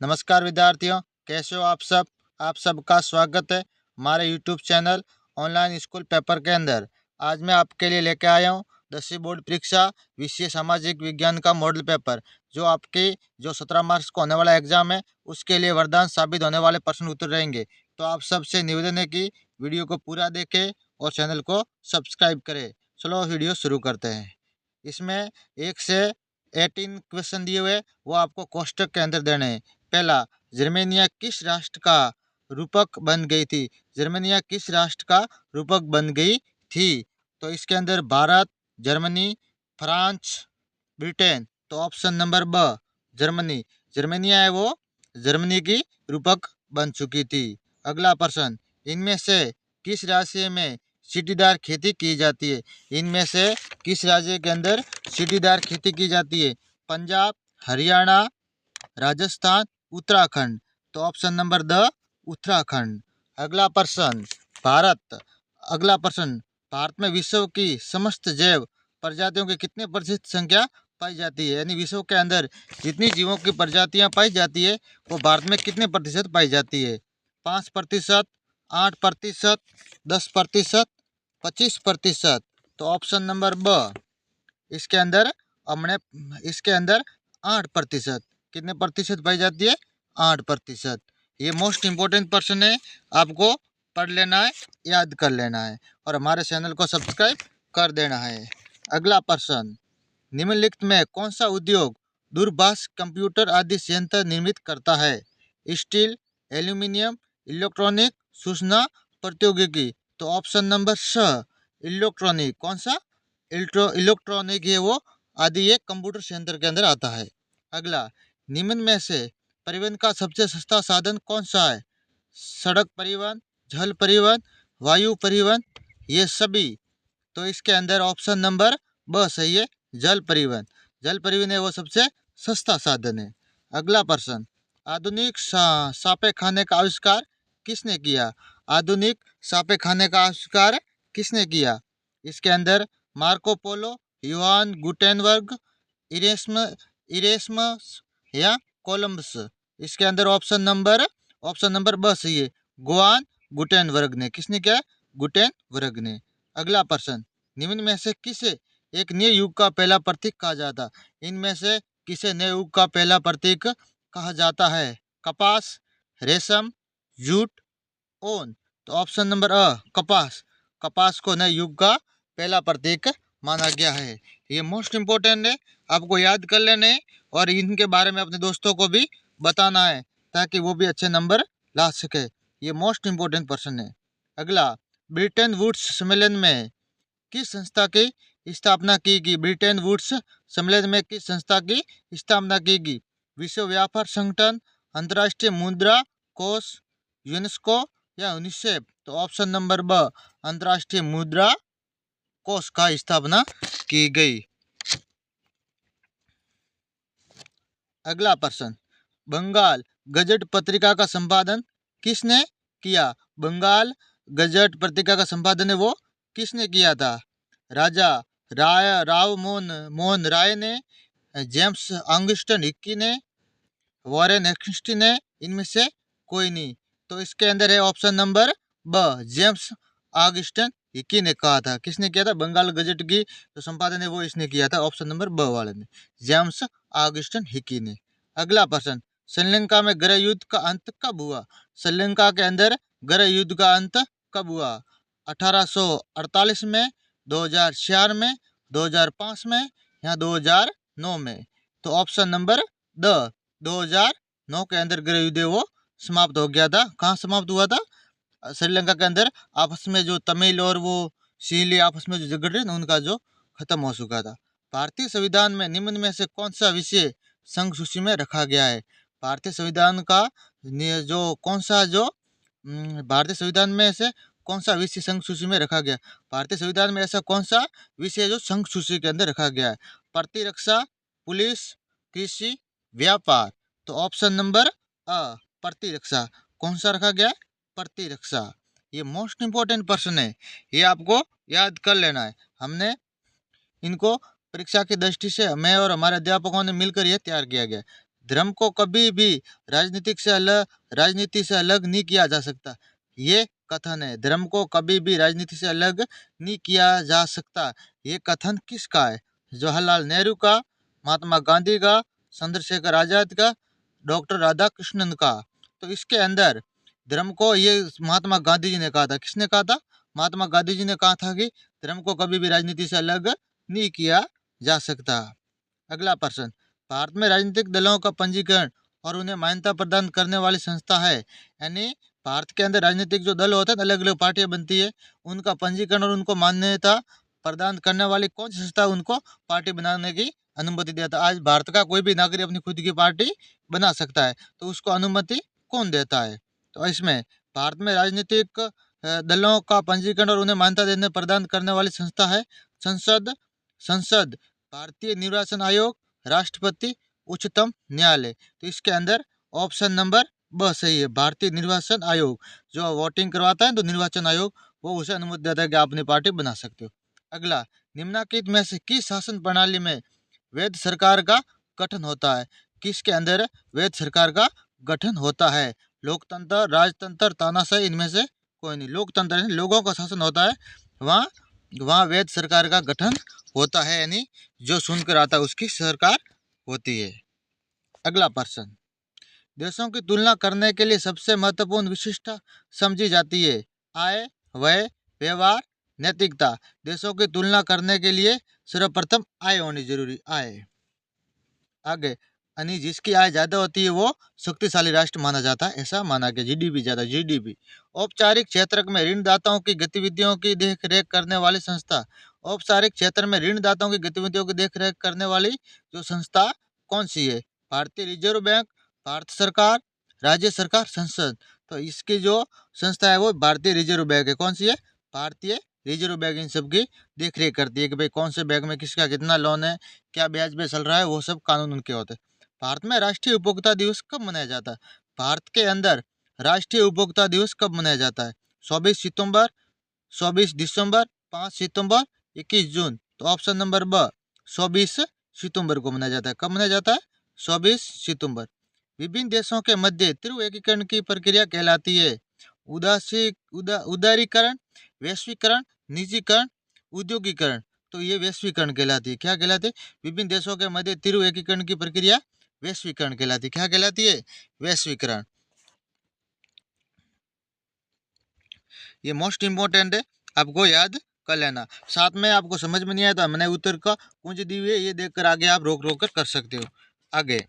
नमस्कार विद्यार्थियों, कैसे हो आप सब। आप सबका स्वागत है हमारे YouTube channel online school paper के अंदर। आज मैं आपके लिए लेके आया हूँ 10वीं बोर्ड परीक्षा विषय सामाजिक विज्ञान का मॉडल पेपर, जो आपकी 17 मार्च को होने वाला एग्जाम है उसके लिए वरदान साबित होने वाले प्रश्न उत्तर रहेंगे। तो आप सबसे निवेदन है कि वीडियो को पूरा देखें और चैनल को सब्सक्राइब करें। चलो वीडियो शुरू करते हैं। इसमें 1 से 18 क्वेश्चन दिए हुए, वो आपको कोष्टक के अंदर देने हैं। पहला, जर्मेनिया किस राष्ट्र का रूपक बन गई थी। जर्मेनिया किस राष्ट्र का रूपक बन गई थी। तो इसके अंदर भारत, जर्मनी, फ्रांस, ब्रिटेन। तो ऑप्शन नंबर ब, जर्मनी। जर्मेनिया है वो जर्मनी की रूपक बन चुकी थी। अगला प्रश्न, इनमें से किस राज्य में सीढ़ीदार खेती की जाती है। इनमें से किस राज्य के अंदर सीढ़ीदार खेती की जाती है। पंजाब, हरियाणा, राजस्थान, उत्तराखंड। तो ऑप्शन नंबर द, उत्तराखंड। अगला प्रश्न, भारत। अगला प्रश्न, भारत में विश्व की समस्त जैव प्रजातियों की कितने प्रतिशत संख्या पाई जाती है। यानी विश्व के अंदर जितनी जीवों की प्रजातियां पाई जाती है वो भारत में कितने प्रतिशत पाई जाती है। 5%, 8%, 10%, 25%। तो ऑप्शन नंबर ब, इसके अंदर हमने इसके अंदर 8%। कितने प्रतिशत पाई जाती है। 8%। ये मोस्ट इम्पोर्टेंट प्रश्न है, आपको पढ़ लेना है, याद कर लेना है और हमारे चैनल को सब्सक्राइब कर देना है। अगला प्रश्न, निम्नलिखित में कौन सा उद्योग दूरभाष, कंप्यूटर आदि संयंत्र निर्मित करता है। स्टील, एल्यूमिनियम, इलेक्ट्रॉनिक, सूचना प्रौद्योगिकी। तो ऑप्शन नंबर स, इलेक्ट्रॉनिक। कौन सा इलेक्ट्रॉनिक है वो आदि ये कंप्यूटर संयंत्र के अंदर आता है। अगला, निम्न में से परिवहन का सबसे सस्ता साधन कौन सा है। सड़क परिवहन, जल परिवहन, वायु परिवहन, ये सभी। तो इसके अंदर ऑप्शन नंबर ब सही है, जल परिवहन। जल परिवहन है वो सबसे सस्ता साधन है। अगला प्रश्न, आधुनिक सापे खाने का आविष्कार किसने किया। आधुनिक सापे खाने का आविष्कार किसने किया। इसके अंदर मार्को पोलो, योहान गुटेनबर्ग, इरेस्मस या कोलंबस। इसके अंदर ऑप्शन नंबर ब सही है, गुआन गुटेनबर्ग ने। किसने किया, गुटेनबर्ग ने। अगला प्रश्न, निम्न में से किसे एक नए युग का पहला प्रतीक कहा जाता। इनमें से किसे नए युग का पहला प्रतीक कहा जाता है। कपास, रेशम, जूट, ओन। तो ऑप्शन नंबर अ, कपास। कपास को नए युग का पहला प्रतीक माना गया है। ये मोस्ट इम्पोर्टेंट है, आपको याद कर लेने और इनके बारे में अपने दोस्तों को भी बताना है ताकि वो भी अच्छे नंबर ला सके। ये मोस्ट इम्पोर्टेंट प्रश्न है। अगला, ब्रिटेन वुड्स सम्मेलन में किस संस्था की स्थापना की गई। ब्रिटेन वुड्स सम्मेलन में किस संस्था की स्थापना की गई। विश्व व्यापार संगठन, अंतर्राष्ट्रीय मुद्रा कोष, यूनेस्को या यूनिसेफ। तो ऑप्शन नंबर ब, अंतर्राष्ट्रीय मुद्रा कोष का स्थापना की गई। अगला प्रश्न, बंगाल गजट पत्रिका का संपादन किसने किया। बंगाल गजट पत्रिका का संपादन है वो किसने किया था। राजा राव मोहन राय ने, जेम्स ऑगस्टन हिक्की ने, वॉरेन हेस्टिंग्स ने, इनमें से कोई नहीं। तो इसके अंदर है ऑप्शन नंबर ब, जेम्स ऑगस्टन हिक्की ने कहा था। किसने किया था, बंगाल गजट की जो संपादन है वो इसने किया था, ऑप्शन नंबर ब वाले ने, जेम्स ऑगस्टन हिक्की ने। अगला प्रश्न, श्रीलंका में गृह युद्ध का अंत कब हुआ। श्रीलंका के अंदर गृह युद्ध का अंत कब हुआ। 1848 में, 2004 में, 2005 में या 2009 में। तो ऑप्शन नंबर द, 2009 के अंदर गृह युद्ध वो समाप्त हो गया था। कहाँ समाप्त हुआ था, श्रीलंका के अंदर। आपस में जो तमिल और वो सीली आपस में जो झगड़ रहे ना, उनका जो खत्म हो चुका था। भारतीय संविधान में निम्न में से कौन सा विषय संघ सूची में रखा गया है। भारतीय संविधान का जो कौन सा जो भारतीय संविधान में से कौन सा विषय संघ सूची में रखा गया। भारतीय संविधान में ऐसा कौन सा विषय जो संघ सूची के अंदर रखा गया है। प्रतिरक्षा, पुलिस, कृषि, व्यापार। तो ऑप्शन नंबर अ, प्रतिरक्षा। कौन सा रखा गया है, प्रतिरक्षा। ये मोस्ट इंपोर्टेंट प्रश्न है, ये आपको याद कर लेना है। हमने इनको परीक्षा की दृष्टि से मैं और हमारे अध्यापकों ने मिलकर यह तैयार किया गया। धर्म को कभी भी राजनीति से अलग नहीं किया जा सकता। ये कथन है, धर्म को कभी भी राजनीति से अलग नहीं किया जा सकता। ये कथन किसका है? जवाहरलाल नेहरू का, महात्मा गांधी का, चंद्रशेखर आजाद का, डॉक्टर राधाकृष्णन का। तो इसके अंदर धर्म को, ये महात्मा गांधी जी ने कहा था। किसने कहा था? महात्मा गांधी जी ने कहा था कि धर्म को कभी भी राजनीति से अलग नहीं किया जा सकता। अगला प्रश्न, भारत में राजनीतिक दलों का पंजीकरण और उन्हें मान्यता प्रदान करने वाली संस्था है। यानी भारत के अंदर राजनीतिक जो दल होते हैं, अलग अलग पार्टियां बनती है, उनका पंजीकरण और उनको मान्यता प्रदान करने वाली कौन सी संस्था उनको पार्टी बनाने की अनुमति देता है? आज भारत का कोई भी नागरिक अपनी खुद की पार्टी बना सकता है, तो उसको अनुमति कौन देता है? तो इसमें भारत में राजनीतिक दलों का पंजीकरण और उन्हें मान्यता देने प्रदान करने वाली संस्था है संसद, भारतीय निर्वाचन आयोग, राष्ट्रपति, उच्चतम न्यायालय। तो इसके अंदर ऑप्शन नंबर ब सही है, भारतीय निर्वाचन आयोग। जो वोटिंग करवाता है तो निर्वाचन आयोग, वो उसे अनुमति देता है कि आप अपनी पार्टी बना सकते हो। अगला, निम्नलिखित में से किस शासन प्रणाली में वैध सरकार का गठन होता है? किसके अंदर वैध सरकार का गठन होता है? लोकतंत्र, राजतंत्र, तानाशाही, इनमें से कोई नहीं। लोकतंत्र है, लोगों का शासन होता है, वहाँ वैध सरकार का गठन होता है, यानी जो सुनकर आता है उसकी सरकार होती है। अगला प्रश्न, देशों की तुलना करने के लिए सबसे महत्वपूर्ण विशिष्टता समझी जाती है? आय, व्यय, व्यवहार, नैतिकता। देशों की तुलना करने के लिए सर्वप्रथम आय होनी जरूरी। आय, आगे, यानी जिसकी आय ज्यादा होती है वो शक्तिशाली राष्ट्र माना जाता है, ऐसा माना गया। जीडीपी ज्यादा, जीडीपी। औपचारिक क्षेत्र में ऋणदाताओं की गतिविधियों की देख रेख करने वाली संस्था। औपचारिक क्षेत्र में ऋणदाताओं की गतिविधियों की देख रेख करने वाली जो संस्था कौन सी है? भारतीय रिजर्व बैंक, भारत सरकार, राज्य सरकार, संसद। तो इसकी जो संस्था है वो भारतीय रिजर्व बैंक है। कौन सी है? भारतीय रिजर्व बैंक इन सबकी देख रेख करती है कि भाई कौन से बैंक में किसका कितना लोन है, क्या ब्याज पे चल रहा है, वो सब कानून उनके होते हैं। भारत में राष्ट्रीय उपभोक्ता दिवस कब मनाया जाता है? भारत के अंदर राष्ट्रीय उपभोक्ता दिवस कब मनाया जाता है? 24 सितंबर, 24 दिसंबर, 5 सितंबर, 21 जून। तो ऑप्शन नंबर ब, 24 सितंबर को मनाया जाता है। कब मनाया जाता है? 24 सितंबर। विभिन्न देशों के मध्य तीव्र एकीकरण की प्रक्रिया कहलाती है? उदारीकरण, वैश्वीकरण, निजीकरण, उद्योगीकरण। तो ये वैश्वीकरण कहलाती है। क्या कहलाती है? विभिन्न देशों के मध्य तीव्र एकीकरण की प्रक्रिया वैश्वीकरण कहलाती है। क्या कहलाती है? वैश्वीकरण। ये मोस्ट इंपोर्टेंट है, आपको याद कर लेना। साथ में आपको समझ में नहीं आया तो हमने उत्तर का कुंज दी हुई है, ये देखकर आगे आप रोक रोक कर सकते हो। आगे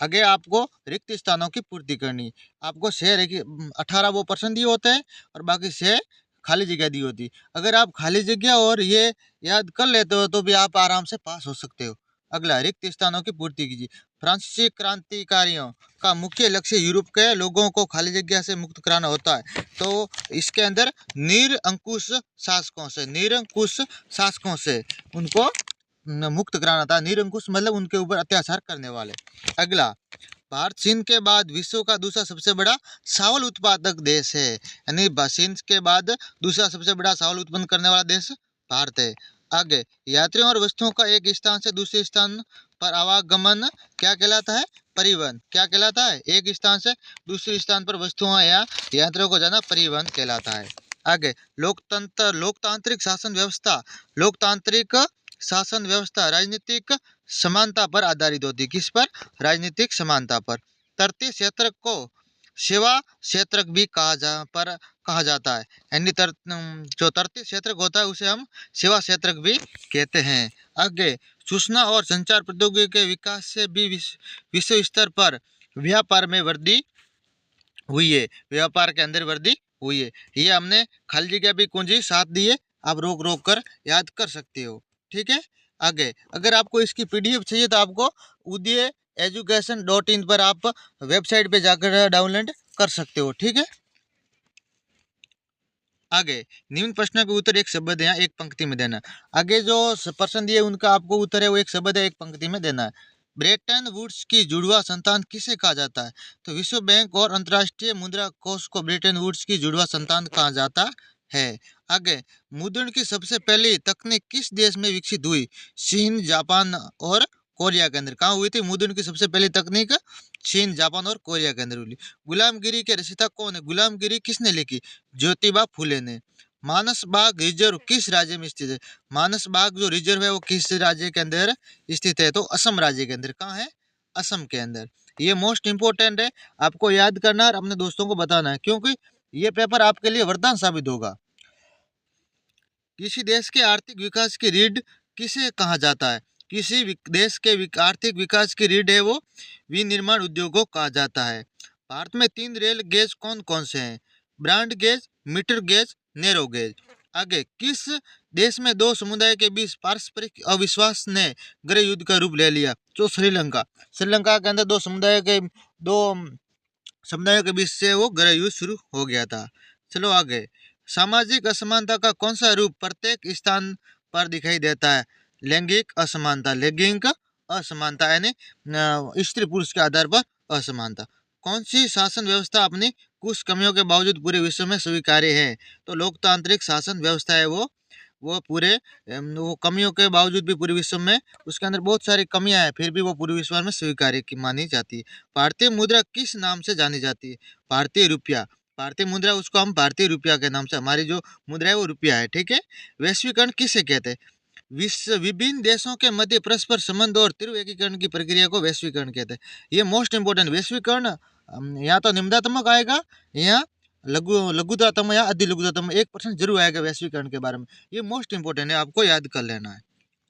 आगे आपको रिक्त स्थानों की पूर्ति करनी। आपको 18% दिए होते हैं और बाकी 6 खाली जगह दी होती। अगर आप खाली जगह और ये याद कर लेते हो तो भी आप आराम से पास हो सकते हो। अगला, रिक्त स्थानों की पूर्ति कीजिए। फ्रांसीसी क्रांतिकारियों का मुख्य लक्ष्य यूरोप के लोगों को खाली जगह से मुक्त कराना होता है। तो इसके अंदर निरंकुश शासकों से उनको मुक्त कराना था। निरंकुश मतलब उनके ऊपर अत्याचार करने वाले। अगला, भारत चीन के बाद विश्व का दूसरा सबसे बड़ा चावल उत्पादक देश है। यानी चीन के बाद दूसरा सबसे बड़ा चावल उत्पन्न करने वाला देश भारत है। आगे, यात्रियों और वस्तुओं का एक स्थान से दूसरे स्थान पर आवागमन क्या कहलाता है? परिवहन। क्या कहलाता है? एक स्थान से दूसरे स्थान पर वस्तुओं या यात्रियों को जाना परिवहन कहलाता है। आगे, लोकतांत्रिक शासन व्यवस्था राजनीतिक समानता पर आधारित होती है। किस पर? राजनीतिक समानता पर। तटीय क्षेत्र को सेवा क्षेत्र भी कहा जाता है। यानी जो तटीय क्षेत्र होता है उसे हम सेवा क्षेत्र भी कहते हैं। आगे, सूचना और संचार प्रौद्योगिकी के विकास से भी विश्व स्तर पर व्यापार में वृद्धि हुई है। व्यापार के अंदर वृद्धि हुई है। ये हमने खाली जगह भी कुंजी साथ दिए, आप रोक रोक कर याद कर सकते हो। ठीक है। आगे, अगर आपको इसकी पीडीएफ चाहिए तो आपको उदय education.in पर आप वेबसाइट पे जाकर डाउनलोड कर सकते हो। ठीक है। आगे, निम्न प्रश्न के उत्तर एक शब्द है, एक पंक्ति में देना। आगे जो प्रश्न दिए उनका आपको उत्तर है वो एक शब्द है, एक पंक्ति में देना है। ब्रेटन वुड्स की जुड़वा संतान किसे कहा जाता है? तो विश्व बैंक और अंतर्राष्ट्रीय मुद्रा कोष को ब्रेटन वुड्स की जुड़वा संतान कहा जाता है। आगे, मुद्रण की सबसे पहली तकनीक किस देश में विकसित हुई? चीन, जापान और कोरिया के अंदर। कहाँ हुई थी मुद्रण की सबसे पहली तकनीक? चीन, जापान और कोरिया के अंदर हुई। गुलामगिरी के रचयिता कौन है? गुलामगिरी किसने लिखी? ज्योतिबा फूले ने। मानस बाग रिजर्व किस राज्य में स्थित है? मानस बाग जो रिजर्व है वो किस राज्य के अंदर स्थित है? तो असम राज्य के अंदर। कहाँ है? असम के अंदर। ये मोस्ट इंपोर्टेंट है, आपको याद करना और अपने दोस्तों को बताना है, क्योंकि ये पेपर आपके लिए वरदान साबित होगा। किसी देश के आर्थिक विकास की रीढ़ किसे कहा जाता है? किसी देश के आर्थिक विकास की रीढ़ है वो विनिर्माण उद्योगों कहा जाता है। भारत में 3 रेल गेज कौन कौन से हैं? Broad gauge, metre gauge, narrow gauge. आगे, किस देश में दो समुदाय के बीच पारस्परिक अविश्वास ने गृह युद्ध का रूप ले लिया? तो श्रीलंका। श्रीलंका के अंदर दो समुदायों के बीच से वो गृह युद्ध शुरू हो गया था। चलो आगे, सामाजिक असमानता का कौन सा रूप प्रत्येक स्थान पर दिखाई देता है? लैंगिक असमानता। लैंगिक असमानता यानी स्त्री पुरुष के आधार पर असमानता। कौन सी शासन व्यवस्था अपनी कुछ कमियों के बावजूद पूरे विश्व में स्वीकार्य है? तो लोकतांत्रिक शासन व्यवस्था है वो पूरे वो कमियों के बावजूद भी पूरे विश्व में, उसके अंदर बहुत सारी कमियां हैं, फिर भी वो पूरे विश्व में स्वीकार्य की मानी जाती है। भारतीय मुद्रा किस नाम से जानी जाती है? भारतीय रुपया। भारतीय मुद्रा, उसको हम भारतीय रुपया के नाम से, हमारी जो मुद्रा है वो रुपया है, ठीक है। वैश्वीकरण किसे कहते हैं? विश्व विभिन्न देशों के मध्य परस्पर संबंध और तीव्र एकीकरण की प्रक्रिया को वैश्वीकरण कहते हैं। ये मोस्ट इंपोर्टेंट। वैश्वीकरण यहाँ तो निम्नात्मक आएगा, यहाँ लघुतातम या अति लघुतातम 1% जरूर आएगा वैश्वीकरण के बारे में। ये मोस्ट इंपोर्टेंट है, आपको याद कर लेना है।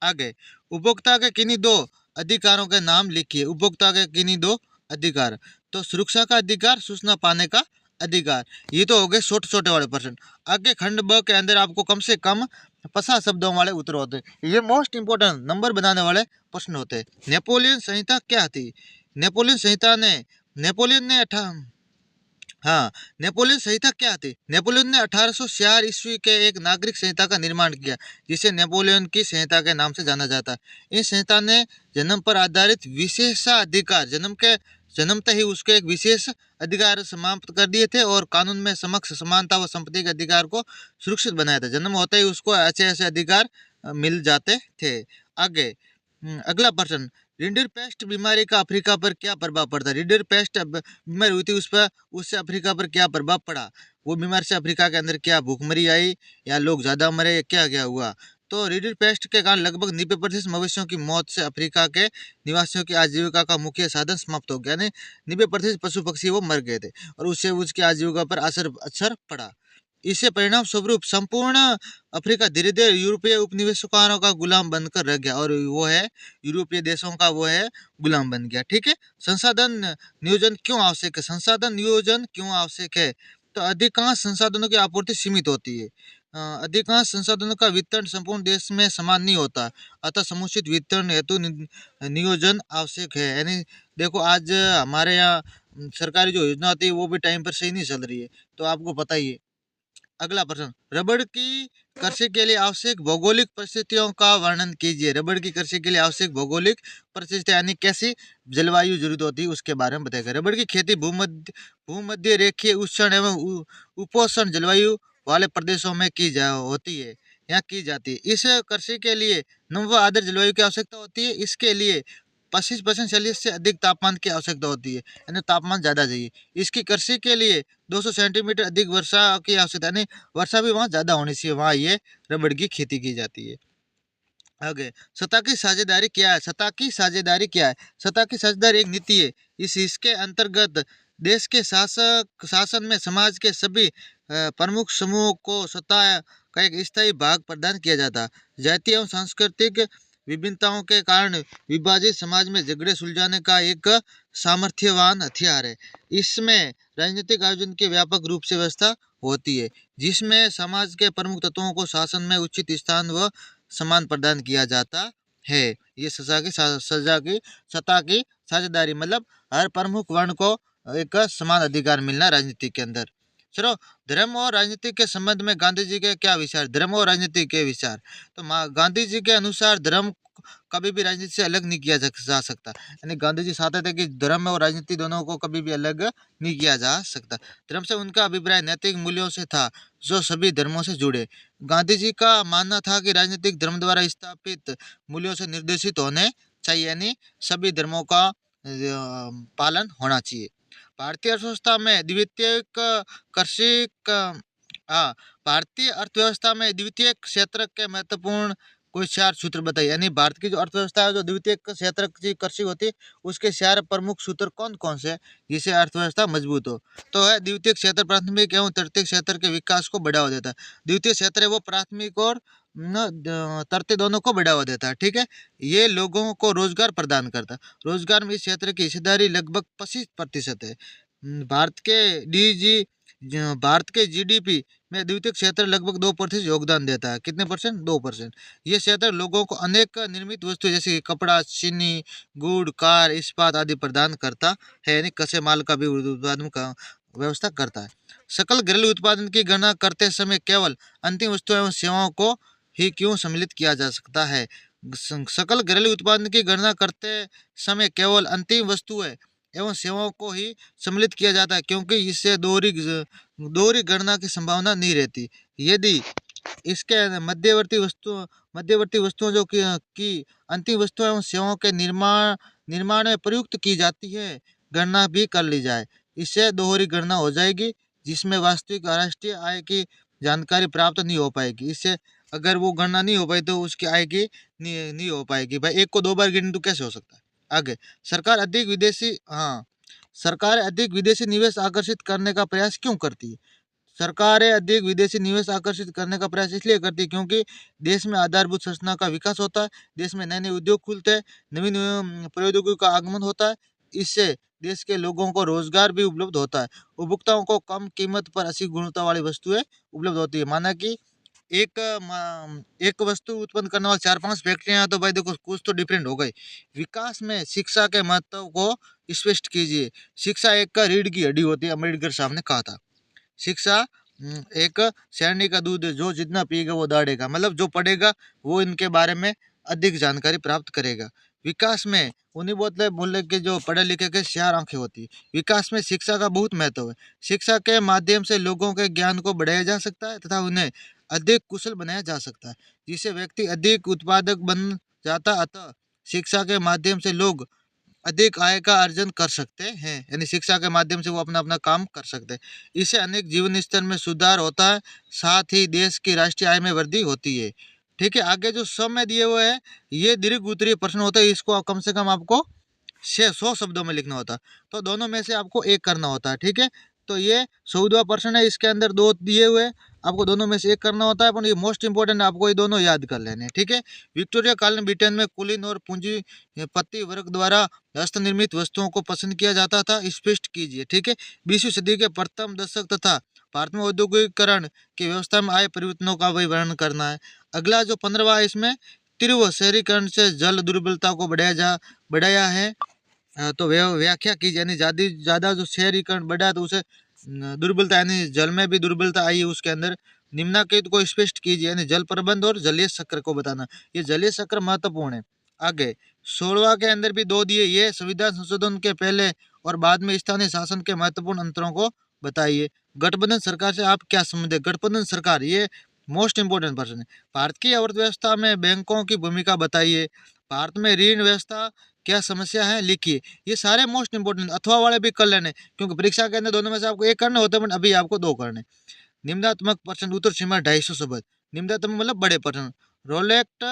आगे, उपभोक्ता के किन्हीं दो अधिकारों के नाम लिखिए। उपभोक्ता के किन्हीं दो अधिकार? तो सुरक्षा का अधिकार, सूचना पाने का अधिकार। ये तो हो गए छोटे छोटे वाले पर्सन। आगे, खंड ब के अंदर आपको कम से कम 50 शब्दों वाले उत्तर होते हैं। ये मोस्ट इंपोर्टेंट नंबर बनाने वाले प्रश्न होते हैं। नेपोलियन संहिता क्या थी? नेपोलियन संहिता ने नेपोलियन ने हाँ, नेपोलियन संहिता क्या थी? नेपोलियन ने 1846 ईस्वी के एक नागरिक संहिता का निर्माण किया, जिसे नेपोलियन की संहिता के नाम से जाना जाता है। इस संहिता ने जन्म पर आधारित विशेषाधिकार, जन्मते ही उसके एक विशेष अधिकार समाप्त कर दिए थे और कानून में समक्ष समानता व संपत्ति के अधिकार को सुरक्षित बनाया था। जन्म होते ही उसको ऐसे ऐसे अधिकार मिल जाते थे। आगे, अगला प्रश्न, रिंडर पेस्ट बीमारी का अफ्रीका पर क्या प्रभाव पड़ता है? रिंडर पेस्ट बीमारी हुई थी, उससे अफ्रीका पर क्या प्रभाव पड़ा? वो बीमारी से अफ्रीका के अंदर क्या भूखमरी आई, या लोग ज्यादा मरे, क्या क्या हुआ? तो रिंडर पेस्ट के कारण लगभग 90% मवेशियों की मौत से अफ्रीका के निवासियों की आजीविका का मुख्य साधन समाप्त हो गया। यानी 90% पशु पक्षी वो मर गए थे और उससे उसकी आजीविका पर असर पड़ा। इससे परिणाम स्वरूप संपूर्ण अफ्रीका धीरे धीरे यूरोपीय उपनिवेशकारों का गुलाम बनकर रह गया और वो है यूरोपीय देशों का वो है गुलाम बन गया, ठीक है। संसाधन नियोजन क्यों आवश्यक है? संसाधन नियोजन क्यों आवश्यक है? तो अधिकांश संसाधनों की आपूर्ति सीमित होती है। अधिकांश संसाधनों का वितरण संपूर्ण देश में समान नहीं होता, अतः समुचित वितरण हेतु नियोजन आवश्यक है। यानी देखो, आज हमारे यहाँ सरकारी जो योजना होती है वो भी टाइम पर सही नहीं चल रही है, तो आपको पता ही है। अगला प्रश्न, रबड़ की कृषि के लिए आवश्यक भौगोलिक परिस्थितियों का वर्णन कीजिए। रबड़ की कृषि के लिए आवश्यक भौगोलिक परिस्थितियां यानी कैसी जलवायु जरूरत होती है उसके बारे में बताएगा। रबड़ की खेती भूमध्य रेखीय उष्ण एवं उपोष्ण जलवायु वाले प्रदेशों में होती है, यहाँ की जाती है। इस कृषि के लिए नम व आर्द्र जलवायु की आवश्यकता होती है। इसके लिए 25% सेल्सियस से अधिक तापमान की आवश्यकता होती है, यानी तापमान ज्यादा चाहिए। इसकी कृषि के लिए 200 सेंटीमीटर अधिक वर्षा की आवश्यकता, यानी वर्षा भी वहाँ ज्यादा होनी चाहिए, वहाँ ये रबड़ की खेती की जाती है। आगे, सतह की साझेदारी क्या है? सतह की साझेदारी क्या है? सतह की साझेदारी एक नीति है। इसके अंतर्गत देश के शासन में समाज के सभी प्रमुख समूहों को सत्ता का एक स्थायी भाग प्रदान किया जाता है। जातीय एवं सांस्कृतिक विभिन्नताओं के कारण विभाजित समाज में झगड़े सुलझाने का एक सामर्थ्यवान हथियार है। इसमें राजनीतिक आयोजन की व्यापक रूप से व्यवस्था होती है, जिसमें समाज के प्रमुख तत्वों को शासन में उचित स्थान व सम्मान प्रदान किया जाता है। ये सत्ता की साझेदारी मतलब हर प्रमुख वर्ण को एक समान अधिकार मिलना राजनीति के अंदर। चलो, धर्म और राजनीति के संबंध में गांधी जी के क्या विचार? धर्म और राजनीति के विचार, तो गांधी जी के अनुसार धर्म कभी भी राजनीति से अलग नहीं किया जा सकता। यानी गांधी जी चाहते थे कि धर्म और राजनीति दोनों को कभी भी अलग नहीं किया जा सकता। धर्म से उनका अभिप्राय नैतिक मूल्यों से था जो सभी धर्मों से जुड़े। गांधी जी का मानना था कि राजनीतिक धर्म द्वारा स्थापित मूल्यों से निर्देशित होने चाहिए, यानी सभी धर्मों का पालन होना चाहिए। भारतीय अर्थव्यवस्था में द्वितीय कृषि हाँ, भारतीय अर्थव्यवस्था में द्वितीय क्षेत्र के महत्वपूर्ण कोई 4 सूत्र बताइए। यानी भारत की जो अर्थव्यवस्था है, जो द्वितीय क्षेत्र की कृषि होती है, उसके 4 प्रमुख सूत्र कौन-कौन से हैं, जिससे अर्थव्यवस्था मजबूत हो? तो है द्वितीय क्षेत्र प्राथमिक एवं तृतीय क्षेत्र के विकास को बढ़ावा देता है। द्वितीय क्षेत्र है वो प्राथमिक और तृतीय दोनों को बढ़ावा देता है, ठीक है? ये लोगों को रोजगार प्रदान करता है। रोजगार में इस क्षेत्र की हिस्सेदारी लगभग 25% है। भारत के जीडीपी में द्वितीय क्षेत्र लगभग 2% योगदान देता है। कितने परसेंट? 2%। ये क्षेत्र लोगों को अनेक निर्मित वस्तु जैसे कि कपड़ा, चीनी, गुड़, कार, इस्पात आदि प्रदान करता है, यानी कच्चे माल का भी उत्पादन का व्यवस्था करता है। सकल घरेलू उत्पादन की गणना करते समय केवल अंतिम वस्तुओं एवं सेवाओं को ही क्यों सम्मिलित किया जा सकता है? सकल घरेलू उत्पादन की गणना करते समय केवल अंतिम वस्तुएं एवं सेवाओं को ही सम्मिलित किया जाता है, क्योंकि इससे दोहरी गणना की संभावना नहीं रहती। यदि इसके मध्यवर्ती वस्तुओं जो कि अंतिम वस्तुओं एवं सेवाओं के निर्माण में प्रयुक्त की जाती है, गणना भी कर ली जाए, इससे दोहरी गणना हो जाएगी, जिसमें वास्तविक राष्ट्रीय आय की जानकारी प्राप्त नहीं हो पाएगी। इससे अगर वो गणना नहीं हो पाई तो उसकी आय की नहीं हो पाएगी। भाई एक को 2 बार गिने तो कैसे हो सकता है? आगे सरकार अधिक विदेशी हाँ सरकार अधिक विदेशी निवेश आकर्षित करने का प्रयास क्यों करती है? सरकारें अधिक विदेशी निवेश आकर्षित करने का प्रयास इसलिए करती है क्योंकि देश में आधारभूत संरचना का विकास होता है, देश में नए नए उद्योग खुलते हैं, नवीन प्रौद्योगिकी का आगमन होता है। इससे देश के लोगों को रोजगार भी उपलब्ध होता है। उपभोक्ताओं को कम कीमत पर अच्छी गुणवत्ता वाली वस्तुएं उपलब्ध होती है। माना कि एक वस्तु उत्पन्न करने वाली 4-5 फैक्ट्रियां हैं, तो भाई देखो कुछ तो डिफरेंट हो गई। विकास में शिक्षा के महत्व को स्पष्ट कीजिए। शिक्षा एक रीढ़ की हड्डी होती है, अम्बेडकर साहब ने कहा था। शिक्षा एक सैनिक का दूध है, जो जितना पिएगा वो दौड़ेगा। मतलब जो पढ़ेगा वो इनके बारे में अधिक जानकारी प्राप्त करेगा। विकास में उन्हीं बोले कि जो पढ़े लिखे के 4 आंखें होती है। विकास में शिक्षा का बहुत महत्व है। शिक्षा के माध्यम से लोगों के ज्ञान को बढ़ाया जा सकता है तथा उन्हें अधिक कुशल बनाया जा सकता है, जिससे व्यक्ति अधिक उत्पादक बन जाता। अतः शिक्षा के माध्यम से लोग अधिक आय का अर्जन कर सकते हैं, यानी शिक्षा के माध्यम से वो अपना अपना काम कर सकते हैं। इससे अनेक जीवन स्तर में सुधार होता है, साथ ही देश की राष्ट्रीय आय में वृद्धि होती है। ठीक है, आगे जो सब में दिए हुए हैं ये दीर्घ उत्तरीय प्रश्न होता है, इसको कम से कम आपको 100 शब्दों में लिखना होता है, तो दोनों में से आपको एक करना होता है। ठीक है, तो ये 14वां प्रश्न है, इसके अंदर 2 दिए हुए, आपको दोनों में से एक करना होता है, पर ये मोस्ट इंपोर्टेंट आपको ये दोनों याद कर लेने। ठीक है, विक्टोरिया कालीन ब्रिटेन में कुलीन और पूंजीपति वर्ग द्वारा हस्तनिर्मित वस्तुओं को पसंद किया जाता था, स्पष्ट कीजिए। ठीक है, 20वीं सदी के प्रथम दशक तथा भारत में औद्योगिकरण की व्यवस्था में आए परिवर्तनों का वही वर्णन करना है। अगला जो 15वां है, इसमें तीव्र शहरीकरण से जल दुर्बलता को बढ़ाया है, तो व्याख्या कीजिए। यानी ज़्यादा जो शहरीकरण बढ़ा तो उसे दुर्बलता, यानी जल में भी दुर्बलता आई है उसके अंदर। निम्नलिखित को स्पष्ट कीजिए, यानी जल प्रबंध और जलीय चक्र को बताना। ये जलीय चक्र महत्वपूर्ण है। आगे 16वां के अंदर भी 2 दिए, ये संविधान संशोधन के पहले और बाद में स्थानीय शासन के महत्वपूर्ण अंतरों को बताइए। गठबंधन सरकार से आप क्या समझते हैं? गठबंधन सरकार ये मोस्ट इंपोर्टेंट पर्सन है। भारत की अर्थव्यवस्था में बैंकों की भूमिका बताइए। भारत में ऋण व्यवस्था क्या समस्या है, लिखिए। ये सारे मोस्ट इंपोर्टेंट अथवा वाले भी कर लेने, क्योंकि परीक्षा के अंदर दोनों में से आपको एक करने होते हैं, अभी आपको 2 करने। निम्नात्मक प्रश्न उत्तर सीमा 250 शब्द। निम्नात्मक मतलब बड़े प्रश्न। रोलेट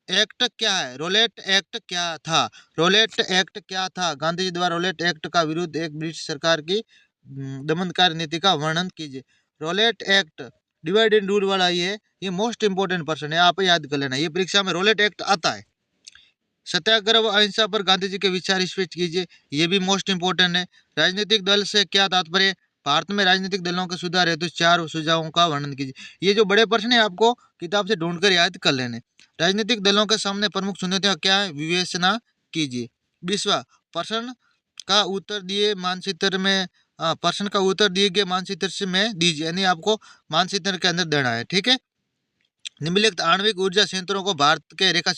एक्ट क्या है? रोलेट एक्ट क्या था? रोलेट एक्ट क्या था? गांधी जी द्वारा रोलेट एक्ट का विरुद्ध एक ब्रिटिश सरकार की दमनकारी नीति का वर्णन कीजिए। Rowlatt Act divide and rule वाला ये मोस्ट इंपोर्टेंट पर्सन है, आप याद कर लेना, ये परीक्षा में रोलेट एक्ट आता है। सत्याग्रह व अहिंसा पर गांधी जी के विचार स्पष्ट कीजिए, ये भी मोस्ट इंपोर्टेंट है। राजनीतिक दल से क्या तात्पर्य? भारत में राजनीतिक दलों के सुधार हेतु 4 सुझावों का वर्णन कीजिए। ये जो बड़े प्रश्न है आपको किताब से ढूंढकर याद कर लेने। राजनीतिक दलों के सामने प्रमुख चुनौतियां क्या है, विवेचना कीजिए। 20वां प्रश्न का उत्तर दिए मानचित्र में प्रश्न का उत्तर दिए गए मानचित्र से में दीजिए, यानी आपको मानचित्र के अंदर देना है। ठीक है, निम्नलिखित आणविक ऊर्जा संयंत्रों को भारत के रेखा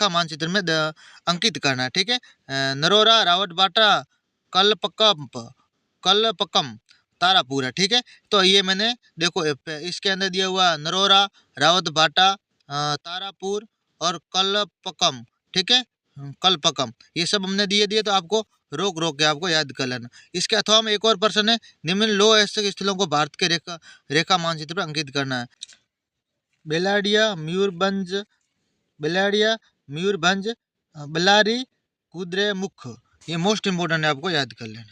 मानचित्र में अंकित करना है। ठीक है, नरोरा, रावतबाटा, कलपकम, तारापुर है। ठीक है, तो ये मैंने देखो इसके अंदर दिया हुआ नरोरा, रावतबाटा, तारापुर और कलपकम, ठीक है। कल्पकम, ये सब हमने दिए दिए, तो आपको रोक रोक के आपको याद कर लेना। इसके अथवा में एक और प्रश्न है, निम्न लो ऐसे स्थलों को भारत के रेखा रेखा मानचित्र पर अंकित करना है। बेलाडिया, मयूरभंज, बेलाडिया, मयूरभंज, बल्लारी, कुद्रेमुख, ये मोस्ट इंपोर्टेंट है, आपको याद कर लेना।